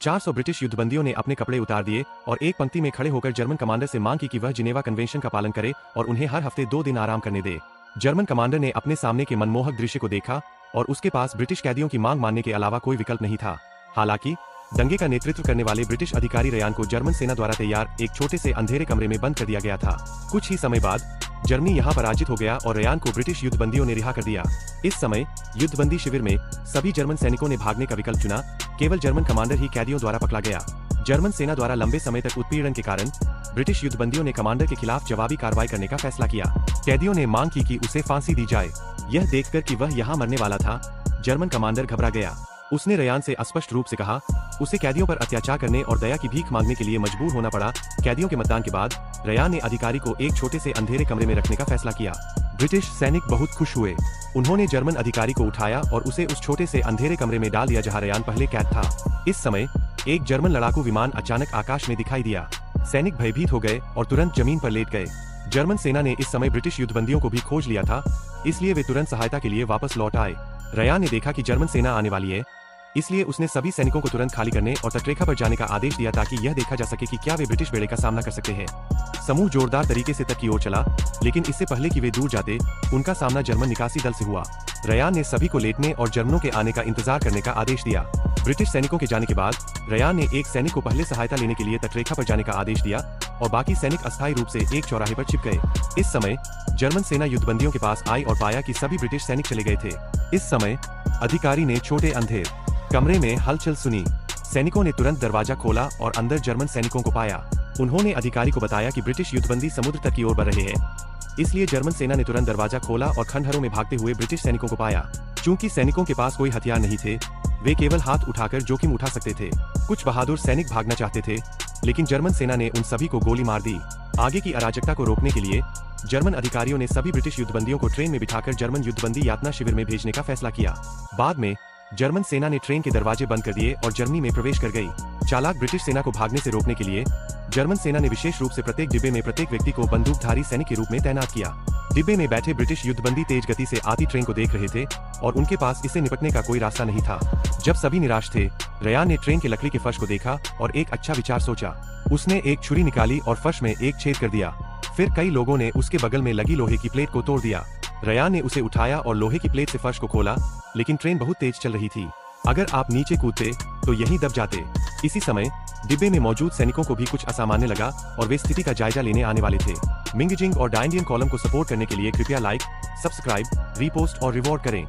400 British युद्धबंदियों ने अपने कपड़े उतार दिए और एक पंक्ति में खड़े होकर जर्मन कमांडर से मांग की कि वह जिनेवा कन्वेंशन का पालन करे और उन्हें हर हफ्ते 2 दिन आराम करने दे। जर्मन कमांडर ने अपने सामने के मनमोहक दृश्य को देखा और उसके पास ब्रिटिश कैदियों की मांग मानने के अलावा कोई विकल्प नहीं था। हालांकि दंगे का नेतृत्व करने वाले ब्रिटिश अधिकारी रयान को जर्मन सेना द्वारा तैयार एक छोटे से अंधेरे कमरे में बंद कर दिया गया था। कुछ ही समय बाद जर्मनी यहाँ पराजित हो गया और रयान को ब्रिटिश युद्धबंदियों ने रिहा कर दिया। इस समय युद्धबंदी शिविर में सभी जर्मन सैनिकों ने भागने का विकल्प चुना, केवल जर्मन कमांडर ही कैदियों द्वारा पकड़ा गया। जर्मन सेना द्वारा लंबे समय तक उत्पीड़न के कारण ब्रिटिश युद्धबंदियों ने कमांडर के खिलाफ जवाबी कार्रवाई करने का फैसला किया। कैदियों ने मांग की कि उसे फांसी दी जाए। यह देखकर कि वह यहाँ मरने वाला था, जर्मन कमांडर घबरा गया। उसने रयान से स्पष्ट रूप से कहा, उसे कैदियों पर अत्याचार करने और दया की भीख मांगने के लिए मजबूर होना पड़ा। कैदियों के मतदान के बाद रयान ने अधिकारी को एक छोटे से अंधेरे कमरे में रखने का फैसला किया। ब्रिटिश सैनिक बहुत खुश हुए। उन्होंने जर्मन अधिकारी को उठाया और उसे उस छोटे से अंधेरे कमरे में डाल दिया जहां रयान पहले कैद था। इस समय एक जर्मन लड़ाकू विमान अचानक आकाश में दिखाई दिया। सैनिक भयभीत हो गए और तुरंत जमीन पर लेट गए। जर्मन सेना ने इस समय ब्रिटिश युद्धबंदियों को भी खोज लिया था, इसलिए वे तुरंत सहायता के लिए वापस लौट आए। रयान ने देखा कि जर्मन सेना आने वाली है, इसलिए उसने सभी सैनिकों को तुरंत खाली करने और तटरेखा पर जाने का आदेश दिया ताकि यह देखा जा सके कि क्या वे ब्रिटिश बेड़े का सामना कर सकते हैं। समूह जोरदार तरीके से तट की ओर चला, लेकिन इससे पहले कि वे दूर जाते, उनका सामना जर्मन निकासी दल से हुआ। रयान ने सभी को लेटने और जर्मनों के आने का इंतजार करने का आदेश दिया। ब्रिटिश सैनिकों के जाने के बाद रयान ने एक सैनिक को पहले सहायता लेने के लिए तटरेखा पर जाने का आदेश दिया और बाकी सैनिक अस्थायी रूप से एक चौराहे पर छिप गए। इस समय जर्मन सेना युद्धबंदियों के पास आई और पाया कि सभी ब्रिटिश सैनिक चले गए थे। इस समय अधिकारी ने छोटे अंधेर कमरे में हलचल सुनी। सैनिकों ने तुरंत दरवाजा खोला और अंदर जर्मन सैनिकों को पाया। उन्होंने अधिकारी को बताया कि ब्रिटिश युद्धबंदी समुद्र तक की ओर बढ़ रहे हैं, इसलिए जर्मन सेना ने तुरंत दरवाजा खोला और खंडहरों में भागते हुए ब्रिटिश सैनिकों को पाया। चूंकि सैनिकों के पास कोई हथियार नहीं थे, वे केवल हाथ उठाकर जोखिम उठा सकते थे। कुछ बहादुर सैनिक भागना चाहते थे, लेकिन जर्मन सेना ने उन सभी को गोली मार दी। आगे की अराजकता को रोकने के लिए जर्मन अधिकारियों ने सभी ब्रिटिश युद्धबंदियों को ट्रेन में बिठाकर जर्मन युद्धबंदी यातना शिविर में भेजने का फैसला किया। बाद में जर्मन सेना ने ट्रेन के दरवाजे बंद कर दिए और जर्मनी में प्रवेश कर गई। चालाक ब्रिटिश सेना को भागने से रोकने के लिए जर्मन सेना ने विशेष रूप से प्रत्येक डिब्बे में प्रत्येक व्यक्ति को बंदूकधारी सैनिक के रूप में तैनात किया। डिब्बे में बैठे ब्रिटिश युद्धबंदी तेज गति से आती ट्रेन को देख रहे थे और उनके पास इससे निपटने का कोई रास्ता नहीं था। जब सभी निराश थे, रयान ने ट्रेन के लकड़ी के फर्श को देखा और एक अच्छा विचार सोचा। उसने एक छुरी निकाली और फर्श में एक छेद कर दिया। फिर कई लोगों ने उसके बगल में लगी लोहे की प्लेट को तोड़ दिया। रयान ने उसे उठाया और लोहे की प्लेट से फर्श को खोला, लेकिन ट्रेन बहुत तेज चल रही थी। अगर आप नीचे कूदते तो यहीं दब जाते। इसी समय डिब्बे में मौजूद सैनिकों को भी कुछ असामान्य लगा और वे स्थिति का जायजा लेने आने वाले थे। मिंगजिंग और द इंडियन कॉलम को सपोर्ट करने के लिए कृपया लाइक, सब्सक्राइब, रीपोस्ट और रिवॉर्ड करें।